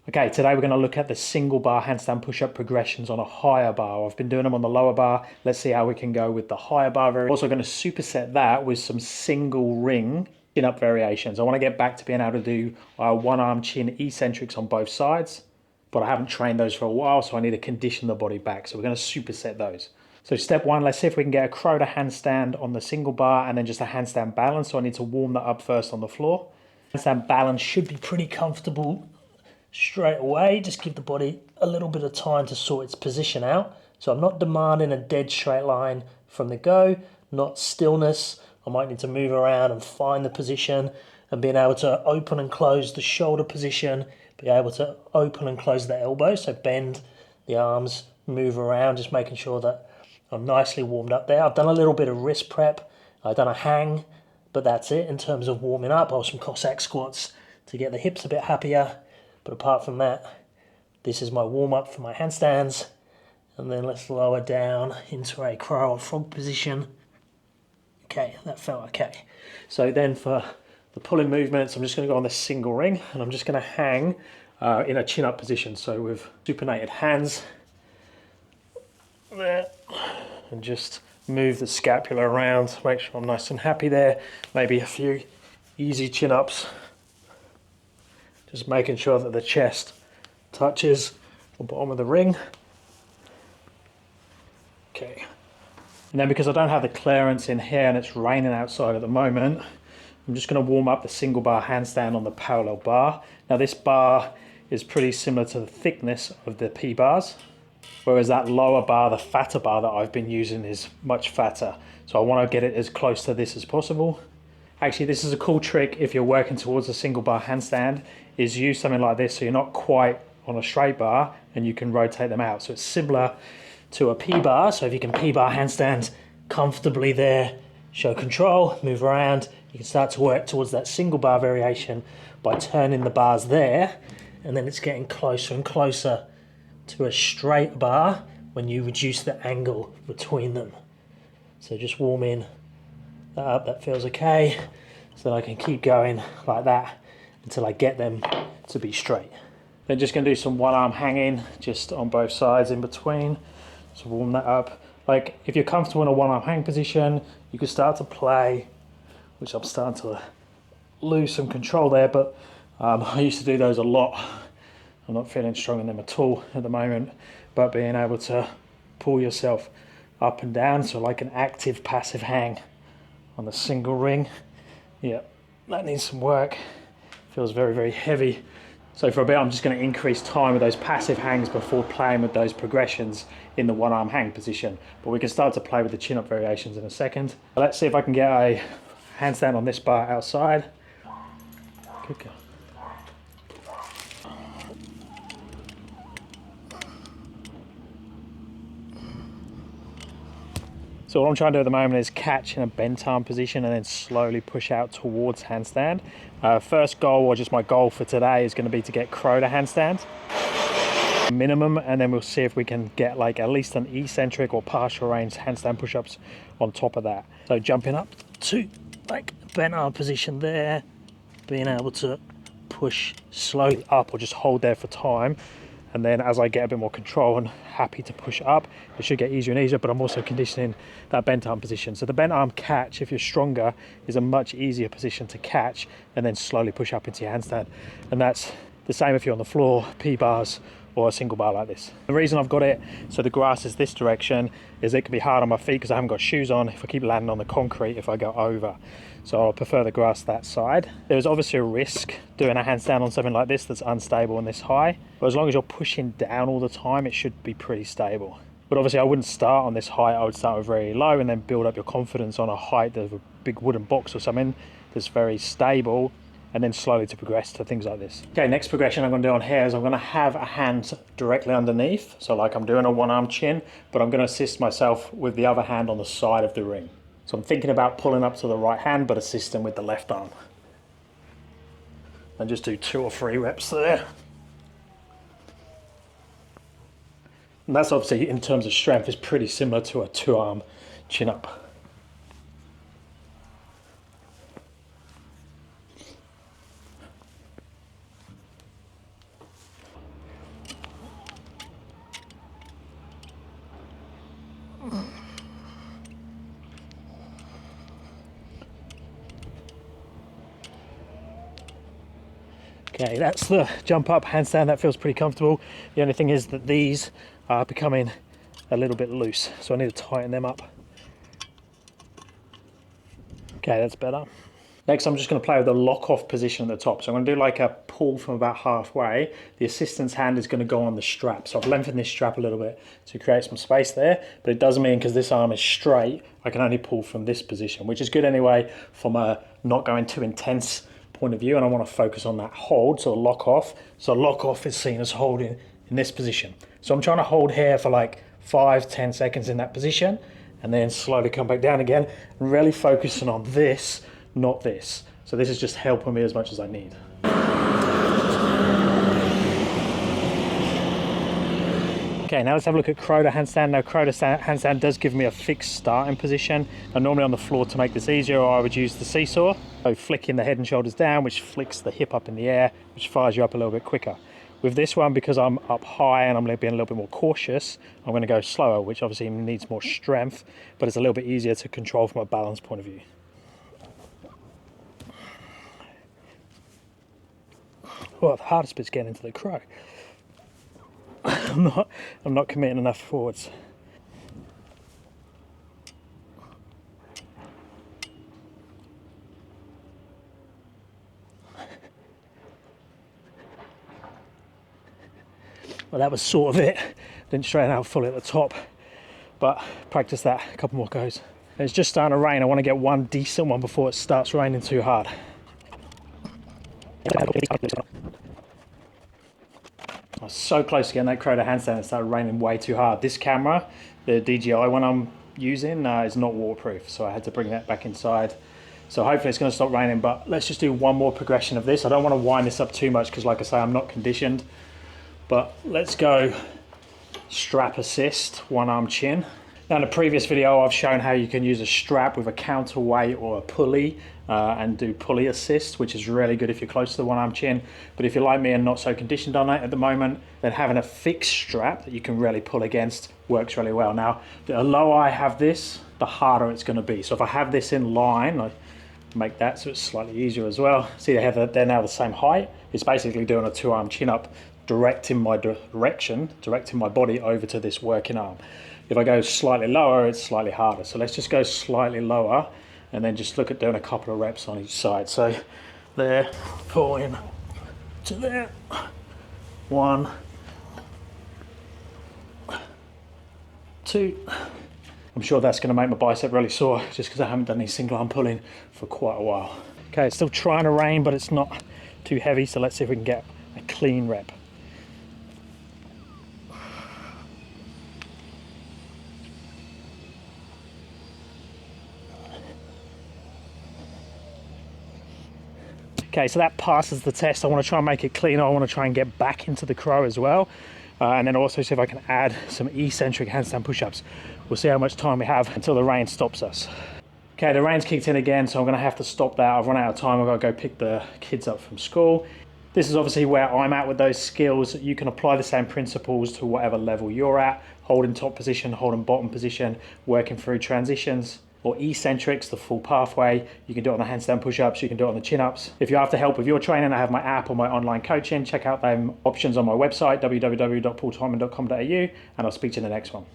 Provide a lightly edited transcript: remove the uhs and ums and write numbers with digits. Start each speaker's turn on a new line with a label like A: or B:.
A: Okay, today we're going to look at the single bar handstand push-up progressions on a higher bar. I've been doing them on the lower bar. Let's see how we can go with the higher bar. We're also going to superset that with some single ring chin-up variations. I want to get back to being able to do one arm chin eccentrics on both sides, but I haven't trained those for a while, so I need to condition the body back. So we're going to superset those. So step one, let's see if we can get a crow to handstand on the single bar and then just a handstand balance. So I need to warm that up first on the floor. Handstand balance should be pretty comfortable straight away. Just give the body a little bit of time to sort its position out. So I'm not demanding a dead straight line from the go, not stillness. I might need to move around and find the position and being able to open and close the shoulder position, be able to open and close the elbow, so bend the arms, move around, just making sure that I'm nicely warmed up there. I've done a little bit of wrist prep, I've done a hang, but that's it in terms of warming up, or some Cossack squats to get the hips a bit happier. But apart from that, this is my warm-up for my handstands. And then let's lower down into a crow or frog position. Okay, that felt okay. So then for the pulling movements, I'm just going to go on this single ring, and I'm just going to hang in a chin-up position. So with supinated hands there, and just move the scapula around, make sure I'm nice and happy there. Maybe a few easy chin-ups. Just making sure that the chest touches the bottom of the ring. Okay. And then because I don't have the clearance in here and it's raining outside at the moment, I'm just going to warm up the single bar handstand on the parallel bar. Now this bar is pretty similar to the thickness of the P bars, whereas that lower bar, the fatter bar that I've been using, is much fatter. So I want to get it as close to this as possible. Actually, this is a cool trick if you're working towards a single bar handstand, is use something like this so you're not quite on a straight bar and you can rotate them out. So it's similar to a P bar. So if you can P bar handstand comfortably there, show control, move around, you can start to work towards that single bar variation by turning the bars there, and then it's getting closer and closer to a straight bar when you reduce the angle between them. So just warming that up, that feels okay, so that I can keep going like that until I get them to be straight. Then just going to do some one arm hanging just on both sides in between, so warm that up. Like if you're comfortable in a one arm hang position, you can start to play, which I'm starting to lose some control there, but I used to do those a lot. I'm not feeling strong in them at all at the moment, but being able to pull yourself up and down, so like an active passive hang on the single ring. Yeah, that needs some work. Feels very, very heavy. So for a bit, I'm just going to increase time with those passive hangs before playing with those progressions in the one arm hang position. But we can start to play with the chin up variations in a second. Let's see if I can get a handstand on this bar outside. Good go. So what I'm trying to do at the moment is catch in a bent arm position and then slowly push out towards handstand. First goal, or just my goal for today, is going to be to get crow to handstand minimum, and then we'll see if we can get like at least an eccentric or partial range handstand push-ups on top of that. So jumping up to like bent arm position there, being able to push slowly up or just hold there for time. And then as I get a bit more control and happy to push up, it should get easier and easier, but I'm also conditioning that bent arm position. So the bent arm catch, if you're stronger, is a much easier position to catch and then slowly push up into your handstand. And that's the same if you're on the floor, P bars, or a single bar like this. The reason I've got it so the grass is this direction is it can be hard on my feet because I haven't got shoes on if I keep landing on the concrete if I go over. So I'll prefer the grass that side. There's obviously a risk doing a handstand on something like this that's unstable and this high, but as long as you're pushing down all the time, it should be pretty stable. But obviously I wouldn't start on this height, I would start with very low and then build up your confidence on a height of a big wooden box or something that's very stable, and then slowly to progress to things like this. Okay, next progression I'm going to do on here is I'm going to have a hand directly underneath, so like I'm doing a one arm chin, but I'm going to assist myself with the other hand on the side of the ring. So I'm thinking about pulling up to the right hand, but assisting with the left arm. And just do 2 or 3 reps there. And that's obviously, in terms of strength, is pretty similar to a 2-arm chin up. Okay, that's the jump up handstand. That feels pretty comfortable. The only thing is that these are becoming a little bit loose, so I need to tighten them up. Okay, that's better. Next, I'm just going to play with the lock-off position at the top. So I'm going to do like a pull from about halfway. The assistant's hand is going to go on the strap. So I've lengthened this strap a little bit to create some space there. But it does mean, because this arm is straight, I can only pull from this position, which is good anyway from a not going too intense point of view. And I want to focus on that hold, so lock-off. So lock-off is seen as holding in this position. So I'm trying to hold here for like 5-10 seconds in that position, and then slowly come back down again, and really focusing on this, not this. So this is just helping me as much as I need. Okay, now let's have a look at crow to handstand. Now crow to handstand does give me a fixed starting position. And normally on the floor, to make this easier, I would use the seesaw. So flicking the head and shoulders down, which flicks the hip up in the air, which fires you up a little bit quicker. With this one, because I'm up high and I'm being a little bit more cautious, I'm going to go slower, which obviously needs more strength, but it's a little bit easier to control from a balance point of view. Well, the hardest bit's getting into the crow. I'm not committing enough forwards. Well, that was sort of it. Didn't straighten out fully at the top, but practice that a couple more goes. It's just starting to rain. I want to get one decent one before it starts raining too hard. I was so close to getting that crow to handstand, it started raining way too hard. This camera, the DJI one I'm using, is not waterproof, so I had to bring that back inside. So hopefully it's going to stop raining, but let's just do one more progression of this. I don't want to wind this up too much because, like I say, I'm not conditioned. But let's go strap assist, one arm chin. Now in the previous video I've shown how you can use a strap with a counterweight or a pulley and do pulley assist, which is really good if you're close to the one arm chin. But if you're like me and not so conditioned on it at the moment, then having a fixed strap that you can really pull against works really well. Now the lower I have this, the harder it's going to be. So if I have this in line, I make that so it's slightly easier as well. See, they're now the same height. It's basically doing a two arm chin up, directing my body over to this working arm. If I go slightly lower, it's slightly harder. So let's just go slightly lower and then just look at doing a couple of reps on each side. So there, pulling to there, 1, 2. I'm sure that's going to make my bicep really sore just because I haven't done any single arm pulling for quite a while. Okay, it's still trying to rain, but it's not too heavy. So let's see if we can get a clean rep. Okay, so that passes the test. I want to try and make it cleaner. I want to try and get back into the crow as well. And then also see if I can add some eccentric handstand push-ups. We'll see how much time we have until the rain stops us. Okay, the rain's kicked in again, so I'm going to have to stop that. I've run out of time. I've got to go pick the kids up from school. This is obviously where I'm at with those skills. You can apply the same principles to whatever level you're at. Holding top position, holding bottom position, working through transitions. Or eccentrics, the full pathway. You can do it on the handstand push-ups, you can do it on the chin-ups. If you're after help with your training, I have my app or my online coaching. Check out them options on my website, www.paultwyman.com.au, and I'll speak to you in the next one.